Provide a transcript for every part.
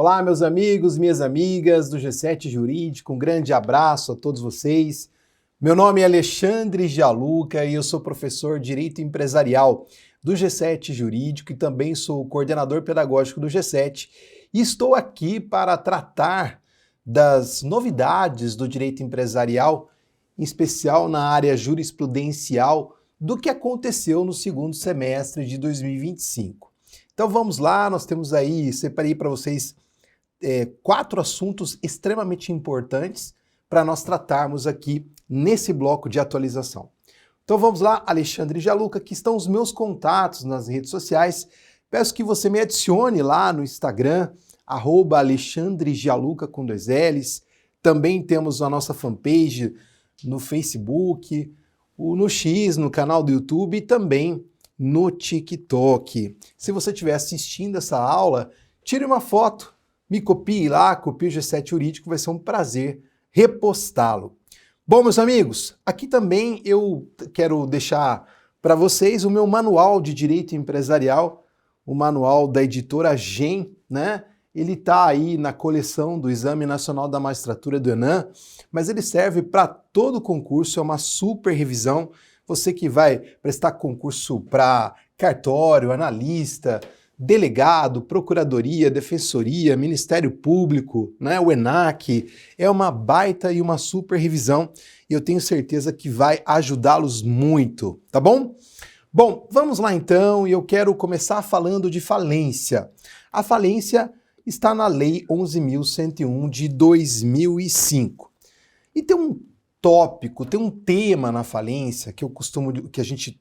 Olá, meus amigos, minhas amigas do G7 Jurídico, um grande abraço a todos vocês. Meu nome é Alexandre Gianluca e eu sou professor de Direito Empresarial do G7 Jurídico e também sou coordenador pedagógico do G7 e estou aqui para tratar das novidades do direito empresarial, em especial na área jurisprudencial, do que aconteceu no segundo semestre de 2025. Então vamos lá, nós temos aí, separei para vocês 4 assuntos extremamente importantes para nós tratarmos aqui nesse bloco de atualização. Então vamos lá, Alexandre Gianluca, aqui estão os meus contatos nas redes sociais. Peço que você me adicione lá no Instagram, @Alexandre Gianluca com 2 L's. Também temos a nossa fanpage no Facebook, no X, no canal do YouTube e também no TikTok. Se você estiver assistindo essa aula, tire uma foto, me copie lá, copie o G7 Jurídico, vai ser um prazer repostá-lo. Bom, meus amigos, aqui também eu quero deixar para vocês o meu manual de direito empresarial, o manual da editora GEM, né? Ele está aí na coleção do Exame Nacional da Magistratura do ENAM, mas ele serve para todo concurso, é uma super revisão. Você que vai prestar concurso para cartório, analista, delegado, procuradoria, defensoria, Ministério Público, né, o ENAC, é uma baita e uma super revisão e eu tenho certeza que vai ajudá-los muito, tá bom? Bom, vamos lá então e eu quero começar falando de falência. A falência está na Lei 11.101 de 2005. E tem um tópico, tem um tema na falência que a gente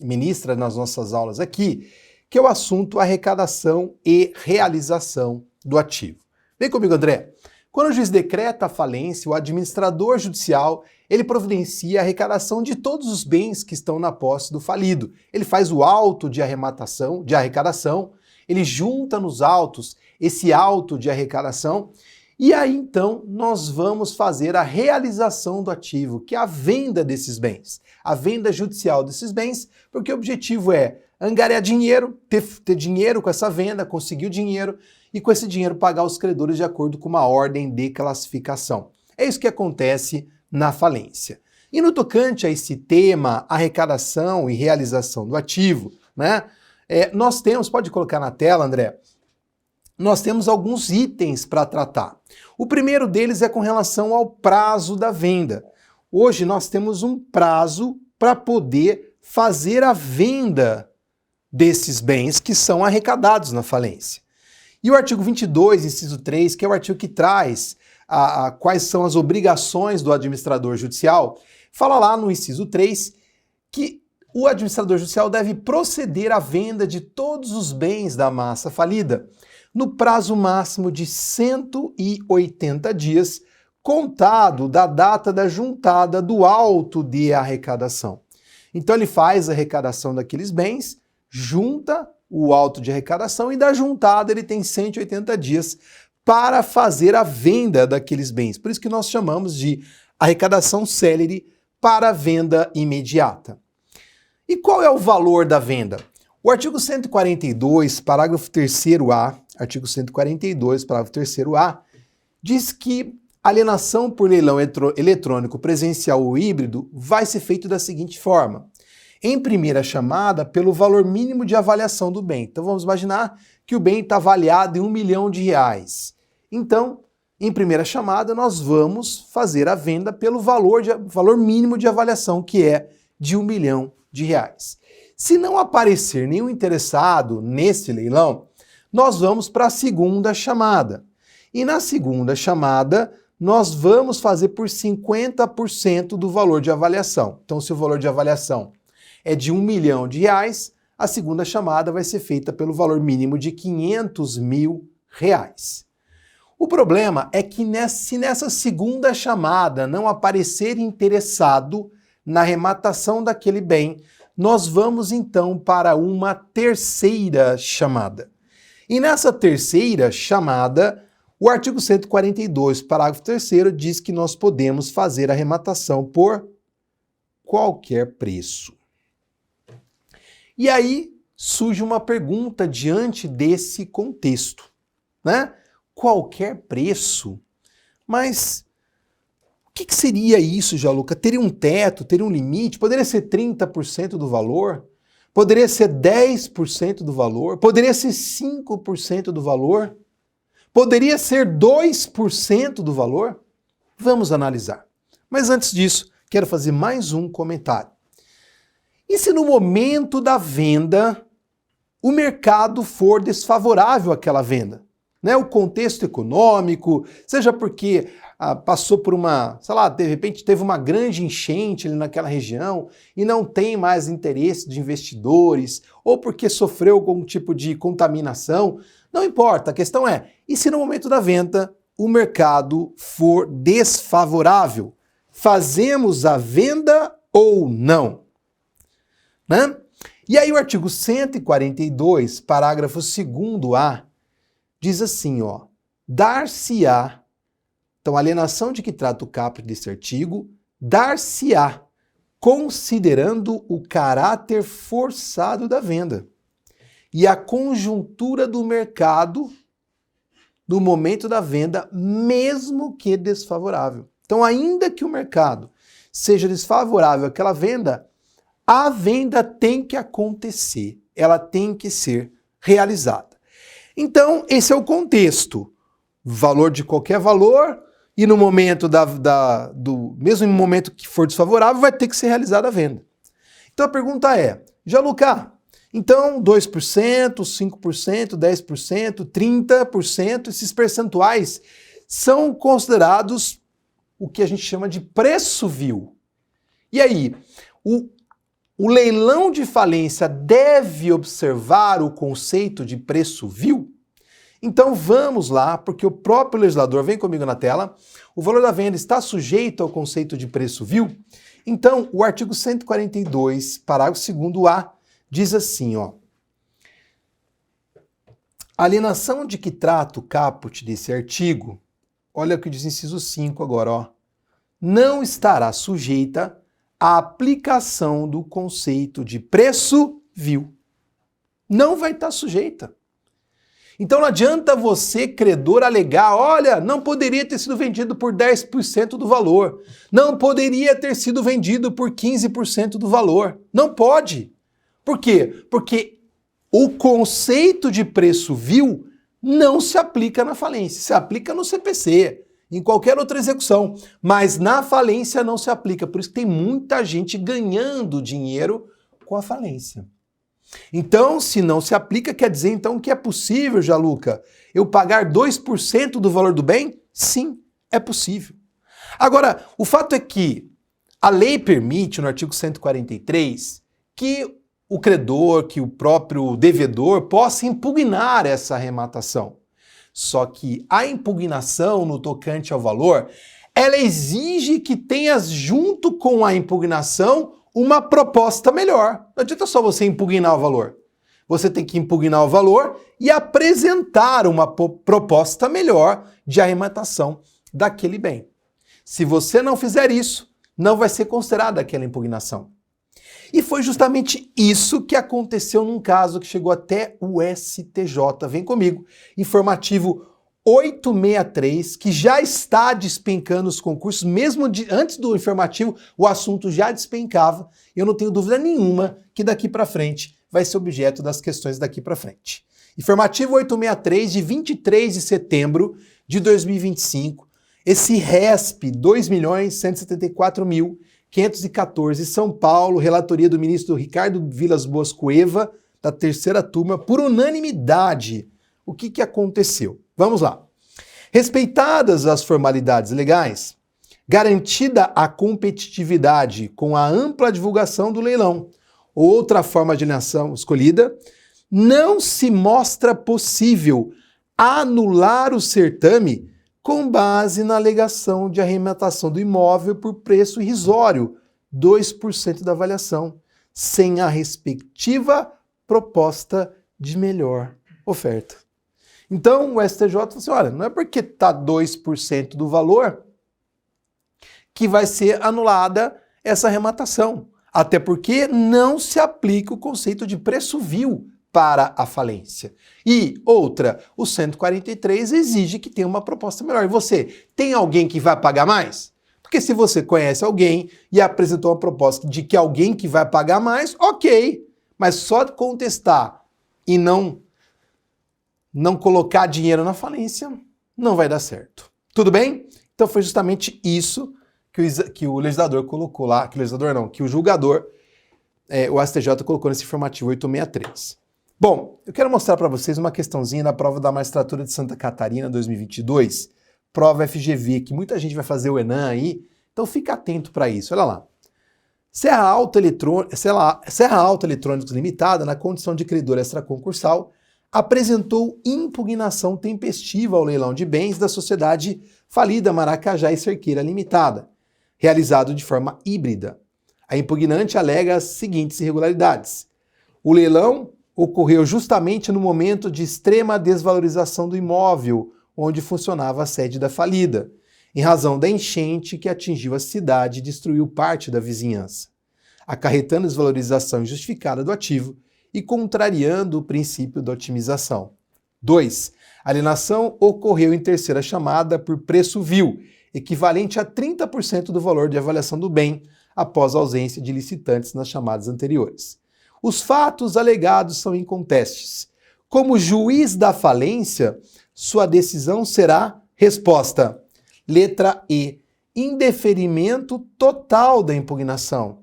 ministra nas nossas aulas aqui, que é o assunto arrecadação e realização do ativo. Vem comigo, André. Quando o juiz decreta a falência, o administrador judicial, ele providencia a arrecadação de todos os bens que estão na posse do falido. Ele faz o auto de arrecadação, ele junta nos autos esse auto de arrecadação e aí então nós vamos fazer a realização do ativo, que é a venda desses bens, a venda judicial desses bens, porque o objetivo é angariar dinheiro, ter dinheiro com essa venda, conseguir o dinheiro e com esse dinheiro pagar os credores de acordo com uma ordem de classificação. É isso que acontece na falência. E no tocante a esse tema, arrecadação e realização do ativo, né? Nós temos, pode colocar na tela, André, nós temos alguns itens para tratar. O primeiro deles é com relação ao prazo da venda. Hoje nós temos um prazo para poder fazer a venda desses bens que são arrecadados na falência. E o artigo 22, inciso 3, que é o artigo que traz quais são as obrigações do administrador judicial, fala lá no inciso 3 que o administrador judicial deve proceder à venda de todos os bens da massa falida no prazo máximo de 180 dias, contado da data da juntada do auto de arrecadação. Então ele faz a arrecadação daqueles bens, junta o auto de arrecadação e da juntada ele tem 180 dias para fazer a venda daqueles bens. Por isso que nós chamamos de arrecadação célere para venda imediata. E qual é o valor da venda? O artigo 142, parágrafo 3º-A, artigo 142, parágrafo 3º-A, diz que a alienação por leilão eletrônico presencial ou híbrido vai ser feito da seguinte forma. Em primeira chamada, pelo valor mínimo de avaliação do bem. Então vamos imaginar que o bem está avaliado em R$1 milhão. Então, em primeira chamada, nós vamos fazer a venda pelo valor mínimo de avaliação, que é de R$1 milhão. Se não aparecer nenhum interessado nesse leilão, nós vamos para a segunda chamada. E na segunda chamada, nós vamos fazer por 50% do valor de avaliação. Então, se o valor de avaliação é de R$1 milhão, a segunda chamada vai ser feita pelo valor mínimo de R$500 mil. O problema é que se nessa segunda chamada não aparecer interessado na arrematação daquele bem, nós vamos então para uma terceira chamada. E nessa terceira chamada, o artigo 142, parágrafo 3º, diz que nós podemos fazer a arrematação por qualquer preço. E aí surge uma pergunta diante desse contexto, né? qualquer preço? Mas o que seria isso, Gianluca? Teria um teto, teria um limite? Poderia ser 30% do valor? Poderia ser 10% do valor? Poderia ser 5% do valor? Poderia ser 2% do valor? Vamos analisar. Mas antes disso, quero fazer mais um comentário. E se no momento da venda o mercado for desfavorável àquela venda? Né? O contexto econômico, seja porque passou por uma, sei lá, de repente teve uma grande enchente ali naquela região e não tem mais interesse de investidores, ou porque sofreu algum tipo de contaminação, não importa, a questão é, e se no momento da venda o mercado for desfavorável? Fazemos a venda ou não? Né? E aí o artigo 142, parágrafo 2º-A, diz assim, ó, dar-se-á, então a alienação de que trata o caput desse artigo, dar-se-á, considerando o caráter forçado da venda e a conjuntura do mercado no momento da venda, mesmo que desfavorável. Então, ainda que o mercado seja desfavorável àquela venda, a venda tem que acontecer, ela tem que ser realizada. Então, esse é o contexto. Valor de qualquer valor, e no momento mesmo no momento que for desfavorável, vai ter que ser realizada a venda. Então a pergunta é, Gianluca, então 2%, 5%, 10%, 30%, esses percentuais são considerados o que a gente chama de preço vil. E aí, o leilão de falência deve observar o conceito de preço vil? Então vamos lá, porque o próprio legislador, vem comigo na tela, o valor da venda está sujeito ao conceito de preço vil? Então o artigo 142, parágrafo 2º-A, diz assim, ó, a alienação de que trata o caput desse artigo, olha o que diz o inciso 5 agora, ó, não estará sujeita à aplicação do conceito de preço vil. Não vai estar sujeita. Então não adianta você, credor, alegar, olha, não poderia ter sido vendido por 10% do valor, não poderia ter sido vendido por 15% do valor. Não pode. Por quê? Porque o conceito de preço vil não se aplica na falência, se aplica no CPC, em qualquer outra execução, mas na falência não se aplica. Por isso que tem muita gente ganhando dinheiro com a falência. Então, se não se aplica, quer dizer então que é possível, Gianluca, eu pagar 2% do valor do bem? Sim, é possível. Agora, o fato é que a lei permite, no artigo 143, que o credor, que o próprio devedor possa impugnar essa arrematação. Só que a impugnação no tocante ao valor, ela exige que tenha junto com a impugnação uma proposta melhor. Não adianta só você impugnar o valor. Você tem que impugnar o valor e apresentar uma proposta melhor de arrematação daquele bem. Se você não fizer isso, não vai ser considerada aquela impugnação. E foi justamente isso que aconteceu num caso que chegou até o STJ. Vem comigo. Informativo 863, que já está despencando os concursos, mesmo antes do informativo, o assunto já despencava. Eu não tenho dúvida nenhuma que daqui para frente vai ser objeto das questões daqui para frente. Informativo 863, de 23 de setembro de 2025, esse RESP 2.174.514, São Paulo, relatoria do ministro Ricardo Vilas Boas Cueva, da terceira turma, por unanimidade. O que aconteceu? Vamos lá. Respeitadas as formalidades legais, garantida a competitividade com a ampla divulgação do leilão, outra forma de alienação escolhida, não se mostra possível anular o certame com base na alegação de arrematação do imóvel por preço irrisório, 2% da avaliação, sem a respectiva proposta de melhor oferta. Então o STJ falou assim, olha, não é porque está 2% do valor que vai ser anulada essa arrematação. Até porque não se aplica o conceito de preço vil para a falência. E outra, o 143 exige que tenha uma proposta melhor. E você, tem alguém que vai pagar mais? Porque se você conhece alguém e apresentou uma proposta de que alguém que vai pagar mais, ok. Mas só contestar e não colocar dinheiro na falência, não vai dar certo. Tudo bem? Então foi justamente isso que o legislador colocou lá, que o julgador, o STJ colocou nesse informativo 863. Bom, eu quero mostrar para vocês uma questãozinha da prova da magistratura de Santa Catarina 2022, prova FGV, que muita gente vai fazer o ENAM aí, então fica atento para isso. Olha lá. Serra Alta Eletrônicos Limitada, na condição de credor extraconcursal, apresentou impugnação tempestiva ao leilão de bens da sociedade falida Maracajá e Cerqueira Limitada, realizado de forma híbrida. A impugnante alega as seguintes irregularidades. O leilão ocorreu justamente no momento de extrema desvalorização do imóvel onde funcionava a sede da falida, em razão da enchente que atingiu a cidade e destruiu parte da vizinhança, acarretando desvalorização injustificada do ativo e contrariando o princípio da otimização. 2. A alienação ocorreu em terceira chamada por preço vil, equivalente a 30% do valor de avaliação do bem, após a ausência de licitantes nas chamadas anteriores. Os fatos alegados são incontestes. Como juiz da falência, sua decisão será resposta. Letra E. Indeferimento total da impugnação,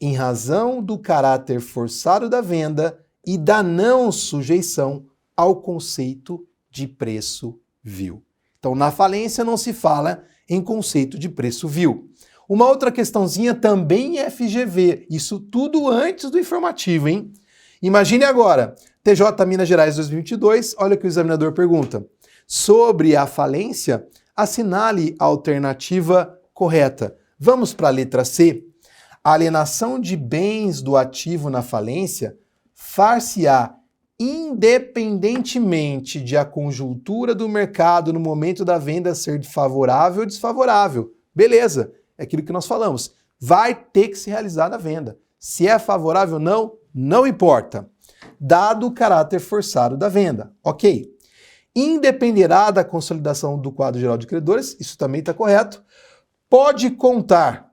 em razão do caráter forçado da venda e da não sujeição ao conceito de preço vil. Então, na falência não se fala em conceito de preço vil. Uma outra questãozinha também é FGV, isso tudo antes do informativo, hein? Imagine agora, TJ Minas Gerais 2022, olha o que o examinador pergunta. Sobre a falência, assinale a alternativa correta. Vamos para a letra C. A alienação de bens do ativo na falência far-se-á independentemente de a conjuntura do mercado no momento da venda ser favorável ou desfavorável. Beleza, é aquilo que nós falamos. Vai ter que se realizar a venda. Se é favorável ou não, não importa. Dado o caráter forçado da venda. Ok. Independerá da consolidação do quadro geral de credores, isso também está correto. Pode contar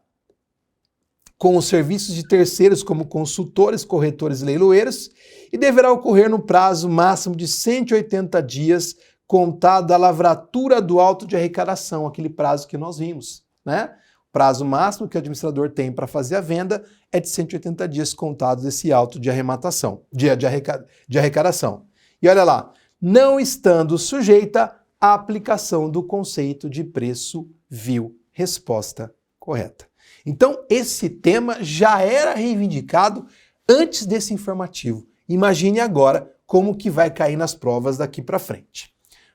com os serviços de terceiros como consultores, corretores e leiloeiros e deverá ocorrer no prazo máximo de 180 dias contado da lavratura do auto de arrecadação, aquele prazo que nós vimos, né? O prazo máximo que o administrador tem para fazer a venda é de 180 dias contados desse auto de arrematação, de arrecadação. E olha lá, não estando sujeita à aplicação do conceito de preço vil. Resposta correta. Então, esse tema já era reivindicado antes desse informativo. Imagine agora como que vai cair nas provas daqui para frente.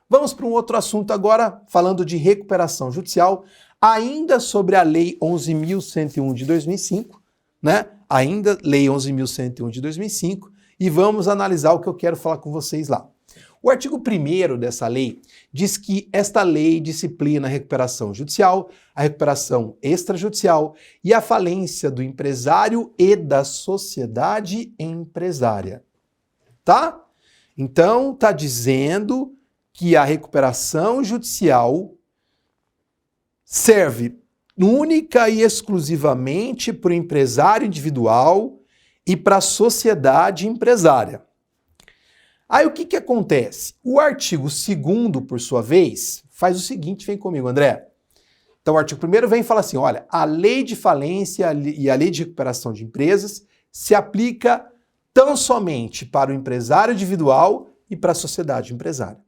Vamos para um outro assunto agora, falando de recuperação judicial, ainda sobre a Lei 11.101 de 2005, né? Ainda Lei 11.101 de 2005, e vamos analisar o que eu quero falar com vocês lá. O artigo 1º dessa lei diz que esta lei disciplina a recuperação judicial, a recuperação extrajudicial e a falência do empresário e da sociedade empresária. Tá? Então, está dizendo que a recuperação judicial serve única e exclusivamente para o empresário individual e para a sociedade empresária. Aí o que acontece? O artigo 2º, por sua vez, faz o seguinte, vem comigo, André. Então o artigo 1º vem e fala assim, olha, a lei de falência e a lei de recuperação de empresas se aplica tão somente para o empresário individual e para a sociedade empresária.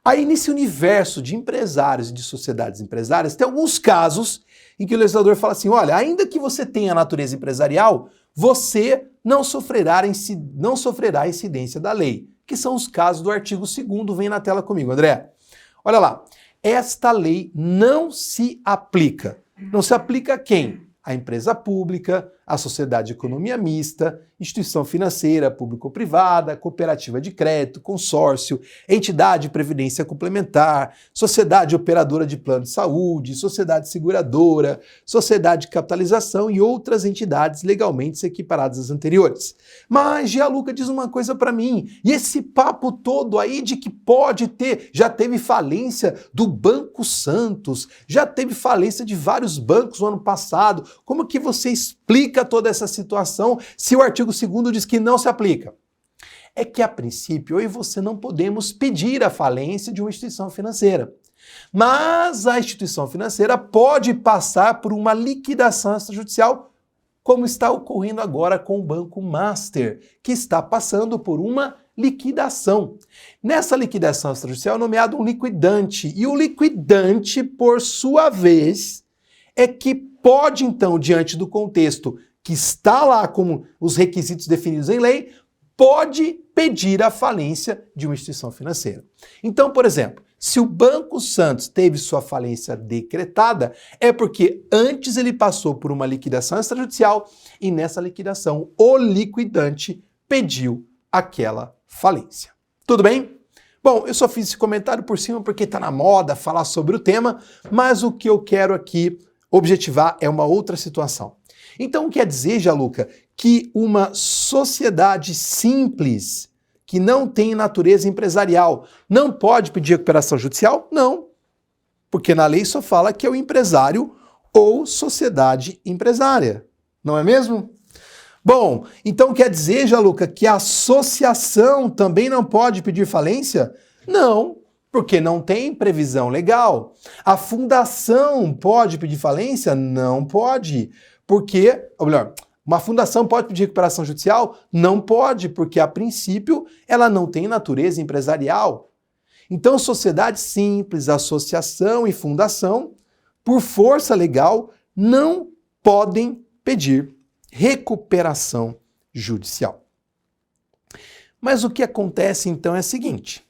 Aí nesse universo de empresários e de sociedades empresárias, tem alguns casos em que o legislador fala assim, olha, ainda que você tenha a natureza empresarial, você não sofrerá a incidência da lei, que são os casos do artigo 2º, vem na tela comigo, André. Olha lá, esta lei não se aplica. Não se aplica a quem? A empresa pública, a sociedade de economia mista instituição financeira, público ou privada, cooperativa de crédito, consórcio, entidade de previdência complementar, sociedade operadora de plano de saúde, sociedade seguradora, sociedade de capitalização e outras entidades legalmente equiparadas às anteriores. Mas Gianluca diz uma coisa para mim, e esse papo todo aí de que pode ter, já teve falência do Banco Santos, já teve falência de vários bancos no ano passado, como que você explica toda essa situação se o artigo 2º diz que não se aplica? É que, a princípio, eu e você não podemos pedir a falência de uma instituição financeira. Mas a instituição financeira pode passar por uma liquidação extrajudicial, como está ocorrendo agora com o Banco Master, que está passando por uma liquidação. Nessa liquidação extrajudicial é nomeado um liquidante, e o liquidante, por sua vez, é que pode, então, diante do contexto que está lá como os requisitos definidos em lei, pode pedir a falência de uma instituição financeira. Então, por exemplo, se o Banco Santos teve sua falência decretada, é porque antes ele passou por uma liquidação extrajudicial e nessa liquidação o liquidante pediu aquela falência. Tudo bem? Bom, eu só fiz esse comentário por cima porque está na moda falar sobre o tema, mas o que eu quero aqui objetivar é uma outra situação. Então quer dizer, Gianluca, que uma sociedade simples, que não tem natureza empresarial, não pode pedir recuperação judicial? Não, porque na lei só fala que é o empresário ou sociedade empresária, não é mesmo? Bom, então quer dizer, Gianluca, que a associação também não pode pedir falência? Não, porque não tem previsão legal. A fundação pode pedir falência? Não pode, porque, ou melhor, uma fundação pode pedir recuperação judicial? Não pode, porque a princípio ela não tem natureza empresarial. Então, sociedade simples, associação e fundação, por força legal, não podem pedir recuperação judicial. Mas o que acontece então é o seguinte,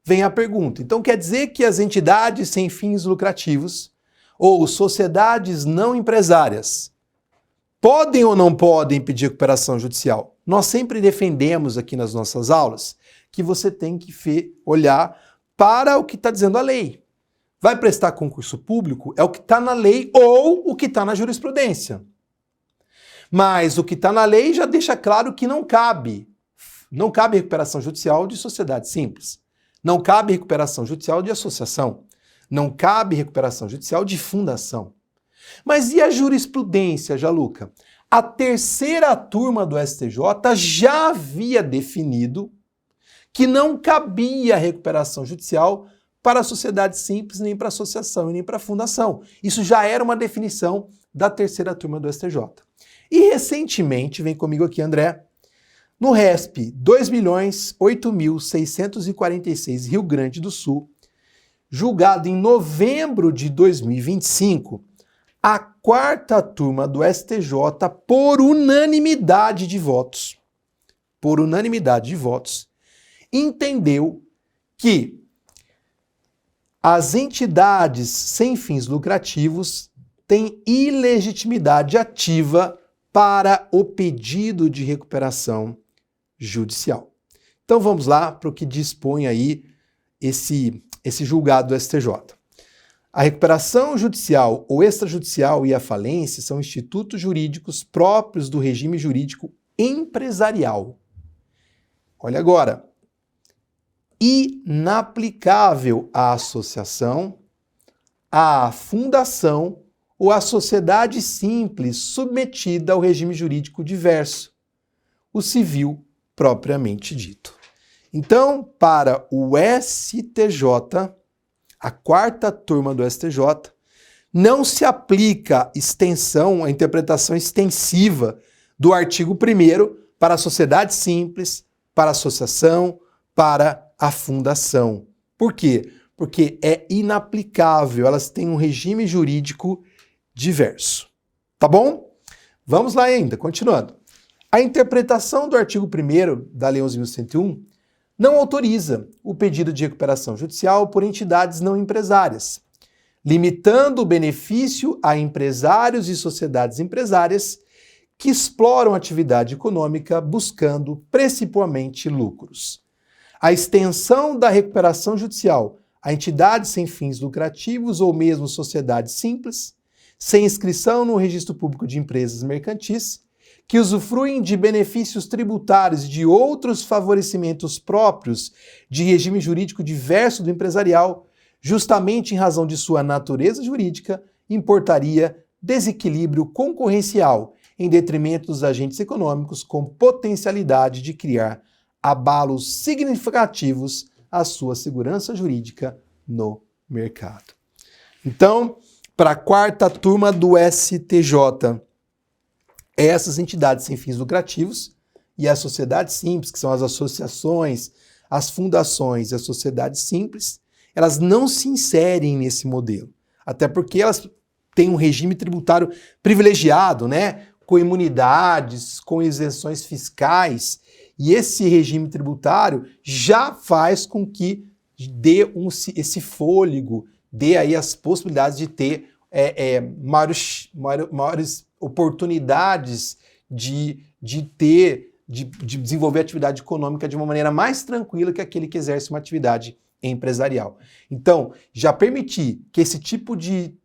vem a pergunta, então quer dizer que as entidades sem fins lucrativos ou sociedades não empresárias podem ou não podem pedir recuperação judicial? Nós sempre defendemos aqui nas nossas aulas que você tem que olhar para o que está dizendo a lei. Vai prestar concurso público? É o que está na lei ou o que está na jurisprudência. Mas o que está na lei já deixa claro que não cabe. Não cabe recuperação judicial de sociedade simples. Não cabe recuperação judicial de associação. Não cabe recuperação judicial de fundação. Mas e a jurisprudência, Gianluca? A terceira turma do STJ já havia definido que não cabia recuperação judicial para a sociedade simples, nem para a associação e nem para a fundação. Isso já era uma definição da terceira turma do STJ. E recentemente, vem comigo aqui, André, no RESP 2.008.646, Rio Grande do Sul, julgado em novembro de 2025, a quarta turma do STJ, por unanimidade de votos, entendeu que as entidades sem fins lucrativos têm ilegitimidade ativa para o pedido de recuperação judicial. Então vamos lá para o que dispõe aí esse julgado do STJ. A recuperação judicial ou extrajudicial e a falência são institutos jurídicos próprios do regime jurídico empresarial. Olha agora. Inaplicável à associação, à fundação ou à sociedade simples submetida ao regime jurídico diverso, o civil propriamente dito. Então, para o STJ, a quarta turma do STJ, não se aplica a interpretação extensiva do artigo 1º para a sociedade simples, para a associação, para a fundação. Por quê? Porque é inaplicável, elas têm um regime jurídico diverso. Tá bom? Vamos lá ainda, continuando. A interpretação do artigo 1º da Lei 11.101 não autoriza o pedido de recuperação judicial por entidades não empresárias, limitando o benefício a empresários e sociedades empresárias que exploram atividade econômica buscando principalmente lucros. A extensão da recuperação judicial a entidades sem fins lucrativos ou mesmo sociedades simples, sem inscrição no Registro Público de Empresas Mercantis, que usufruem de benefícios tributários e de outros favorecimentos próprios de regime jurídico diverso do empresarial, justamente em razão de sua natureza jurídica, importaria desequilíbrio concorrencial em detrimento dos agentes econômicos com potencialidade de criar abalos significativos à sua segurança jurídica no mercado. Então, para a quarta turma do STJ, essas entidades sem fins lucrativos e as sociedades simples, que são as associações, as fundações e as sociedades simples, elas não se inserem nesse modelo, até porque elas têm um regime tributário privilegiado, né? Com imunidades, com isenções fiscais, e esse regime tributário já faz com que dê esse fôlego, dê aí as possibilidades de ter maiores oportunidades de desenvolver atividade econômica de uma maneira mais tranquila que aquele que exerce uma atividade empresarial. Então, já permitir que esse tipo de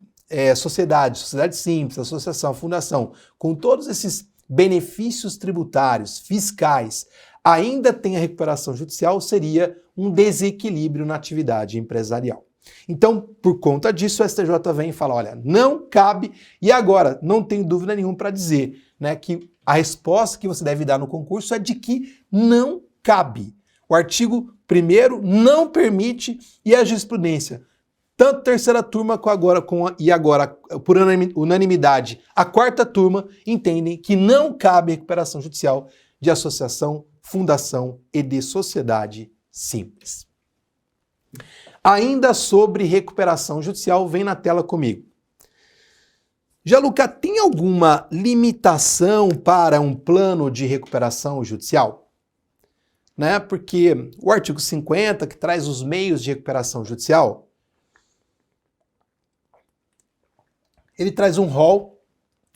sociedade simples, associação, fundação, com todos esses benefícios tributários, fiscais, ainda tenha recuperação judicial, seria um desequilíbrio na atividade empresarial. Então, por conta disso, o STJ vem e fala, olha, não cabe, e agora, não tenho dúvida nenhuma para dizer, né, que a resposta que você deve dar no concurso é de que não cabe. O artigo 1º não permite, e a jurisprudência, tanto terceira turma e agora, por unanimidade, a quarta turma, entendem que não cabe recuperação judicial de associação, fundação e de sociedade simples. Ainda sobre recuperação judicial, vem na tela comigo. Gianluca, tem alguma limitação para um plano de recuperação judicial? Né? Porque o artigo 50, que traz os meios de recuperação judicial, ele traz um rol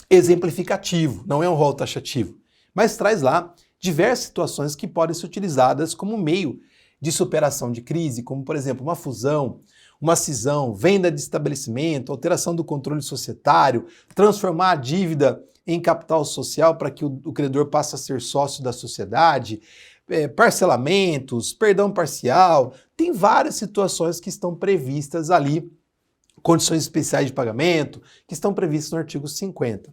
exemplificativo, não é um rol taxativo, mas traz lá diversas situações que podem ser utilizadas como meio de superação de crise, como, por exemplo, uma fusão, uma cisão, venda de estabelecimento, alteração do controle societário, transformar a dívida em capital social para que o credor passe a ser sócio da sociedade, parcelamentos, perdão parcial. Tem várias situações que estão previstas ali, condições especiais de pagamento, que estão previstas no artigo 50.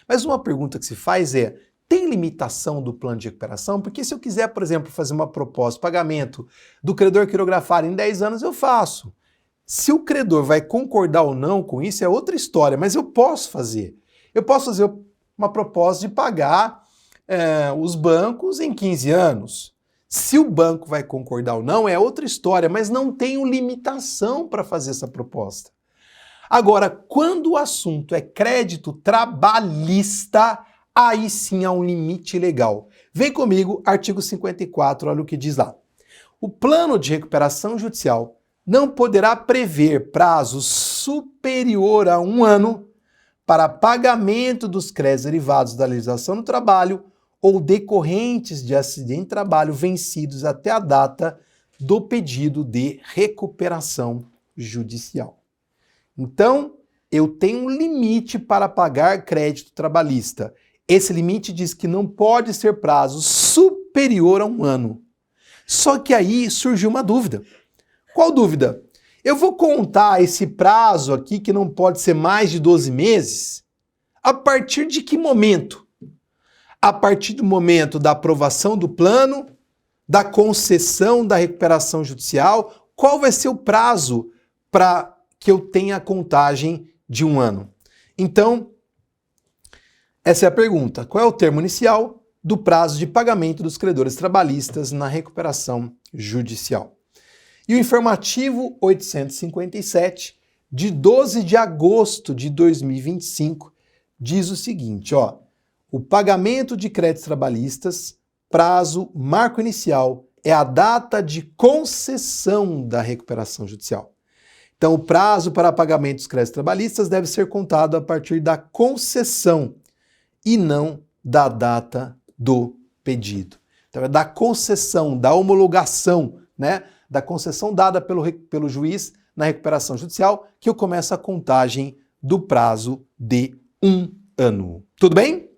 Mas uma pergunta que se faz é, tem limitação do plano de recuperação? Porque se eu quiser, por exemplo, fazer uma proposta de pagamento do credor quirografário em 10 anos, eu faço. Se o credor vai concordar ou não com isso é outra história, mas eu posso fazer. Eu posso fazer uma proposta de pagar os bancos em 15 anos. Se o banco vai concordar ou não é outra história, mas não tenho limitação para fazer essa proposta. Agora, quando o assunto é crédito trabalhista, aí sim há um limite legal. Vem comigo, artigo 54, olha o que diz lá. O plano de recuperação judicial não poderá prever prazo superior a 1 ano para pagamento dos créditos derivados da legislação do trabalho ou decorrentes de acidente de trabalho vencidos até a data do pedido de recuperação judicial. Então, eu tenho um limite para pagar crédito trabalhista. Esse limite diz que não pode ser prazo superior a 1 ano. Só que aí surgiu uma dúvida. Qual dúvida? Eu vou contar esse prazo aqui, que não pode ser mais de 12 meses, a partir de que momento? A partir do momento da aprovação do plano, da concessão da recuperação judicial, qual vai ser o prazo para que eu tenha a contagem de 1 ano? Então, essa é a pergunta. Qual é o termo inicial do prazo de pagamento dos credores trabalhistas na recuperação judicial? E o informativo 857, de 12 de agosto de 2025, diz o seguinte, ó, o pagamento de créditos trabalhistas, prazo, marco inicial, é a data de concessão da recuperação judicial. Então, o prazo para pagamento dos créditos trabalhistas deve ser contado a partir da concessão e não da data do pedido. Então é da concessão, da homologação, né, da concessão dada pelo juiz na recuperação judicial que eu começo a contagem do prazo de 1 ano. Tudo bem?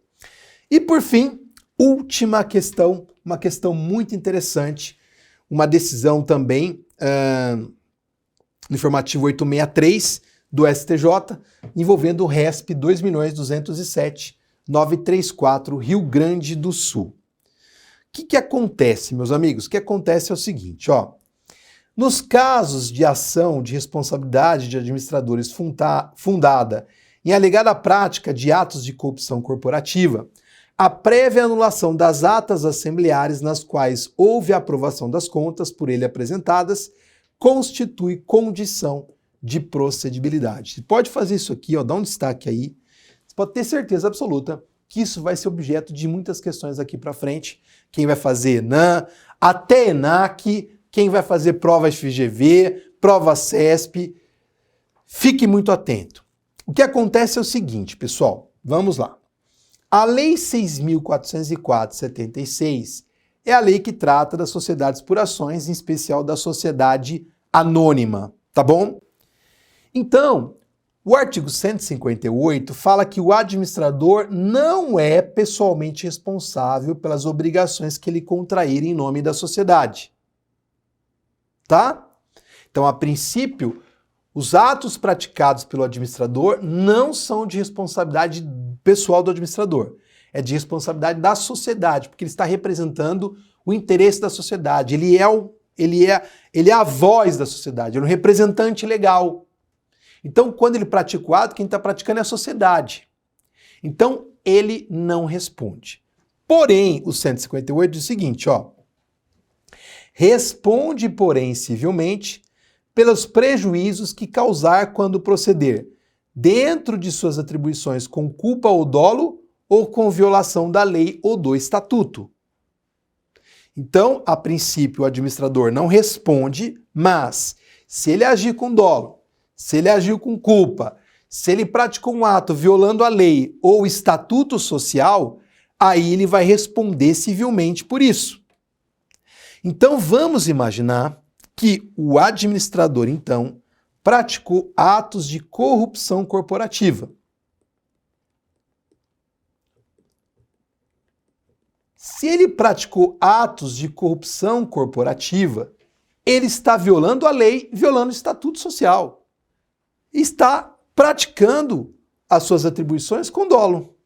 E por fim, última questão, uma questão muito interessante, uma decisão também no informativo 863 do STJ, envolvendo o RESP 2.207.934, Rio Grande do Sul. O que acontece, meus amigos? O que acontece é o seguinte, ó. Nos casos de ação de responsabilidade de administradores fundada em alegada prática de atos de corrupção corporativa, a prévia anulação das atas assembleares nas quais houve a aprovação das contas por ele apresentadas constitui condição de procedibilidade. Você pode fazer isso aqui, ó, dá um destaque aí. Você pode ter certeza absoluta que isso vai ser objeto de muitas questões aqui para frente. Quem vai fazer ENAM, até ENAC, quem vai fazer prova FGV, prova CESP. Fique muito atento. O que acontece é o seguinte, pessoal, vamos lá. A Lei 6.404/76 é a lei que trata das sociedades por ações, em especial da sociedade anônima, tá bom? Então, o artigo 158 fala que o administrador não é pessoalmente responsável pelas obrigações que ele contrair em nome da sociedade. Tá? Então, a princípio, os atos praticados pelo administrador não são de responsabilidade pessoal do administrador. É de responsabilidade da sociedade, porque ele está representando o interesse da sociedade. Ele é a voz da sociedade, ele é um representante legal. Então, quando ele pratica o ato, quem está praticando é a sociedade. Então, ele não responde. Porém, o 158 diz o seguinte, ó. Responde, porém, civilmente, pelos prejuízos que causar quando proceder, dentro de suas atribuições com culpa ou dolo, ou com violação da lei ou do estatuto. Então, a princípio, o administrador não responde, mas se ele agir com dolo, se ele agiu com culpa, se ele praticou um ato violando a lei ou o estatuto social, aí ele vai responder civilmente por isso. Então vamos imaginar que o administrador, então, praticou atos de corrupção corporativa. Se ele praticou atos de corrupção corporativa, ele está violando a lei, violando o estatuto social. Está praticando as suas atribuições com dolo.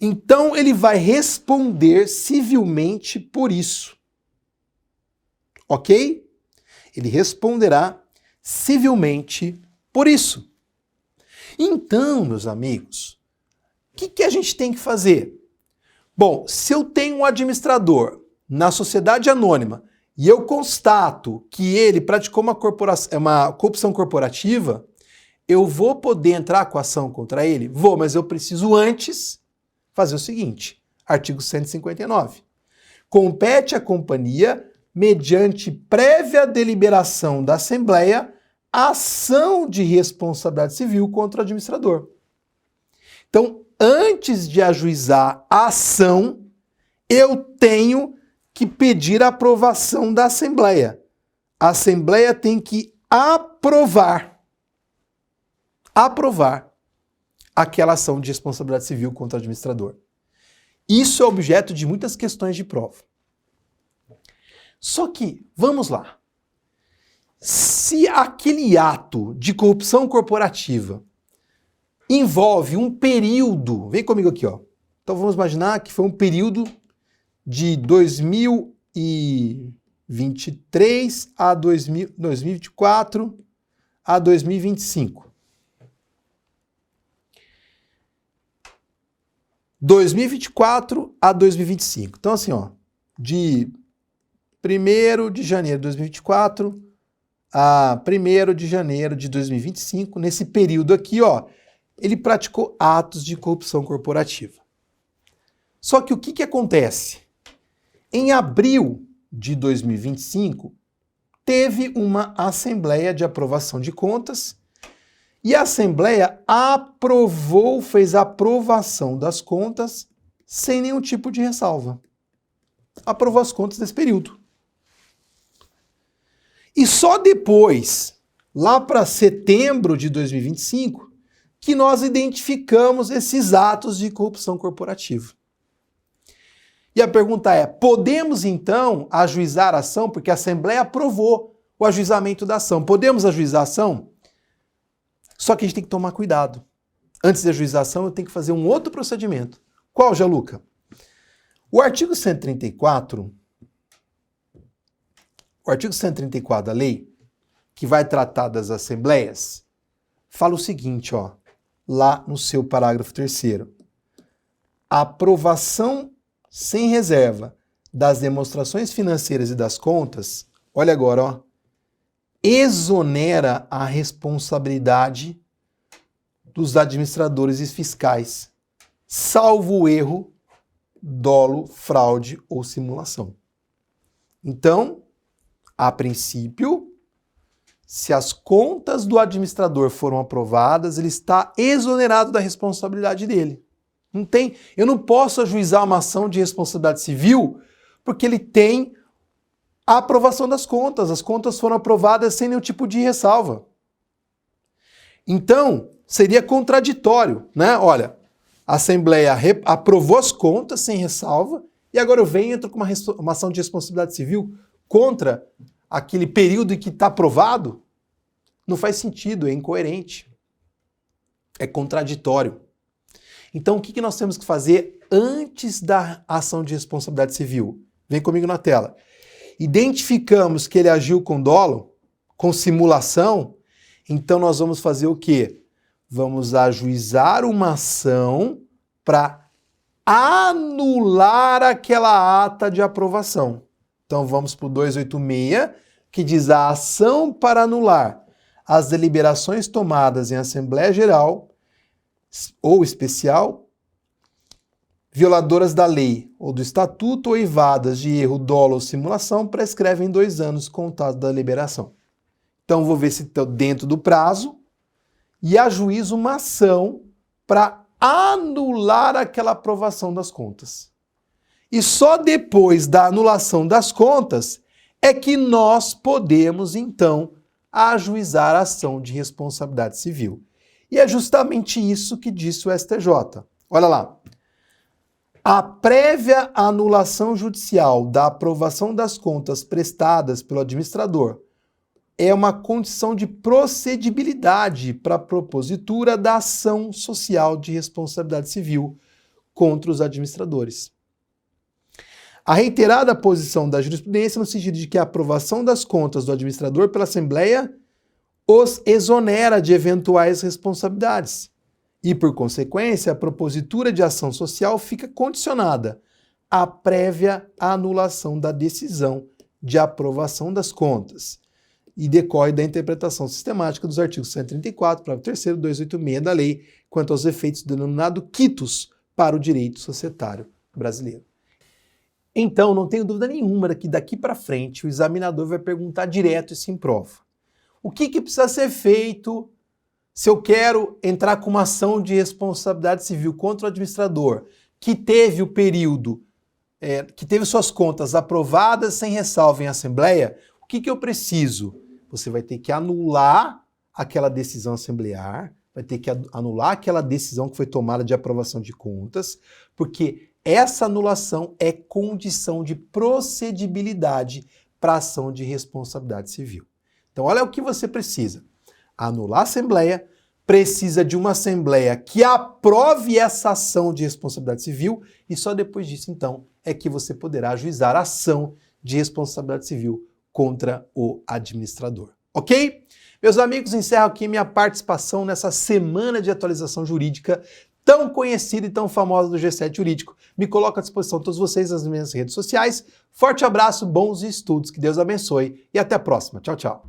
Então ele vai responder civilmente por isso. Ok? Ele responderá civilmente por isso. Então, meus amigos, o que a gente tem que fazer? Bom, se eu tenho um administrador na sociedade anônima e eu constato que ele praticou uma corrupção corporativa, eu vou poder entrar com ação contra ele? Vou, mas eu preciso antes fazer o seguinte, artigo 159. Compete à companhia, mediante prévia deliberação da Assembleia, ação de responsabilidade civil contra o administrador. Então, antes de ajuizar a ação, eu tenho que pedir a aprovação da Assembleia. A Assembleia tem que aprovar aquela ação de responsabilidade civil contra o administrador. Isso é objeto de muitas questões de prova. Só que, vamos lá, se aquele ato de corrupção corporativa envolve um período, vem comigo aqui, ó. Então vamos imaginar que foi um período de 2023 a 2024 a 2025. 2024 a 2025. Então assim, ó, de 1º de janeiro de 2024 a 1º de janeiro de 2025, nesse período aqui, ó, ele praticou atos de corrupção corporativa. Só que o que acontece? Em abril de 2025, teve uma assembleia de aprovação de contas E a Assembleia aprovou, fez a aprovação das contas sem nenhum tipo de ressalva. Aprovou as contas desse período. E só depois, lá para setembro de 2025, que nós identificamos esses atos de corrupção corporativa. E a pergunta é, podemos então ajuizar a ação? Porque a Assembleia aprovou o ajuizamento da ação. Podemos ajuizar a ação? Só que a gente tem que tomar cuidado. Antes da ajuização, eu tenho que fazer um outro procedimento. Qual, Gianluca? O artigo 134 da lei, que vai tratar das assembleias, fala o seguinte, ó, lá no seu parágrafo 3º. A aprovação sem reserva das demonstrações financeiras e das contas, olha agora, ó, exonera a responsabilidade dos administradores e fiscais, salvo o erro, dolo, fraude ou simulação. Então, a princípio, se as contas do administrador foram aprovadas, ele está exonerado da responsabilidade dele. Não tem, eu não posso ajuizar uma ação de responsabilidade civil porque ele tem a aprovação das contas. As contas foram aprovadas sem nenhum tipo de ressalva. Então, seria contraditório, né? Olha, a Assembleia aprovou as contas sem ressalva e agora eu venho e entro com uma ação de responsabilidade civil contra aquele período em que está aprovado. Não faz sentido, é incoerente. É contraditório. Então, o que nós temos que fazer antes da ação de responsabilidade civil? Vem comigo na tela. Identificamos que ele agiu com dolo, com simulação, então nós vamos fazer o quê? Vamos ajuizar uma ação para anular aquela ata de aprovação. Então vamos para o 286, que diz a ação para anular as deliberações tomadas em Assembleia Geral ou especial, violadoras da lei ou do estatuto ou eivadas de erro, dolo ou simulação, prescrevem 2 anos contados da liberação. Então vou ver se estou dentro do prazo e ajuizo uma ação para anular aquela aprovação das contas. E só depois da anulação das contas é que nós podemos, então, ajuizar a ação de responsabilidade civil. E é justamente isso que disse o STJ. Olha lá. A prévia anulação judicial da aprovação das contas prestadas pelo administrador é uma condição de procedibilidade para a propositura da ação social de responsabilidade civil contra os administradores. A reiterada posição da jurisprudência no sentido de que a aprovação das contas do administrador pela Assembleia os exonera de eventuais responsabilidades e, por consequência, a propositura de ação social fica condicionada à prévia anulação da decisão de aprovação das contas e decorre da interpretação sistemática dos artigos 134, parágrafo 3º, 286 da lei quanto aos efeitos do denominado quitus para o direito societário brasileiro. Então, não tenho dúvida nenhuma que daqui para frente o examinador vai perguntar direto isso em prova. O que precisa ser feito se eu quero entrar com uma ação de responsabilidade civil contra o administrador que teve o período, que teve suas contas aprovadas sem ressalva em Assembleia? O que eu preciso? Você vai ter que anular aquela decisão assemblear, vai ter que anular aquela decisão que foi tomada de aprovação de contas, porque essa anulação é condição de procedibilidade para a ação de responsabilidade civil. Então, olha o que você precisa. Anular a Assembleia, precisa de uma Assembleia que aprove essa ação de responsabilidade civil e só depois disso, então, é que você poderá ajuizar a ação de responsabilidade civil contra o administrador. Ok? Meus amigos, encerro aqui minha participação nessa semana de atualização jurídica tão conhecida e tão famosa do G7 Jurídico. Me coloco à disposição de todos vocês nas minhas redes sociais. Forte abraço, bons estudos, que Deus abençoe e até a próxima. Tchau, tchau.